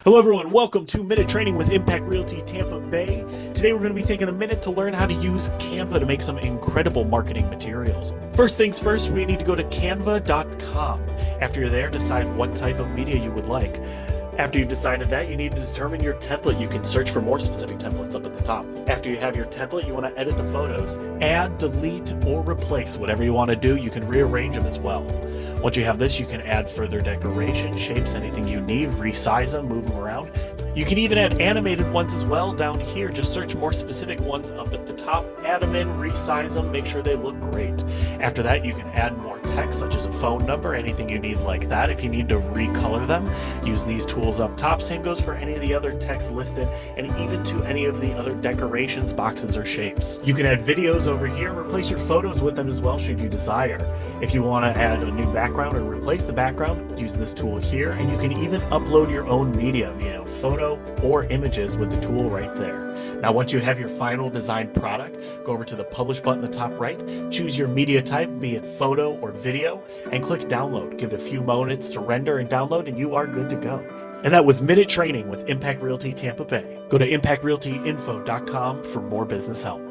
Hello everyone, welcome to Minute Training with Impact Realty Tampa Bay. Today we're going to be taking a minute to learn how to use Canva to make some incredible marketing materials. First things first, we need to go to canva.com. After you're there, decide what type of media you would like. After you've decided that, you need to determine your template. You can search for more specific templates up at the top. After you have your template, you want to edit the photos. Add, delete, or replace. Whatever you want to do, you can rearrange them as well. Once you have this, you can add further decoration, shapes, anything you need, resize them, move them around. You can even add animated ones as well down here. Just search more specific ones up at the top, add them in, resize them, make sure they look great. After that, you can add more text, such as a phone number, anything you need like that. If you need to recolor them, use these tools up top. Same goes for any of the other text listed, and even to any of the other decorations, boxes, or shapes. You can add videos over here, replace your photos with them as well, should you desire. If you want to add a new background or replace the background, use this tool here, and you can even upload your own media via photo or images with the tool right there. Now, once you have your final designed product, go over to the Publish button in the top right, choose your media type, be it photo or video, and click Download. Give it a few moments to render and download, and you are good to go. And that was Minute Training with Impact Realty Tampa Bay. Go to impactrealtyinfo.com for more business help.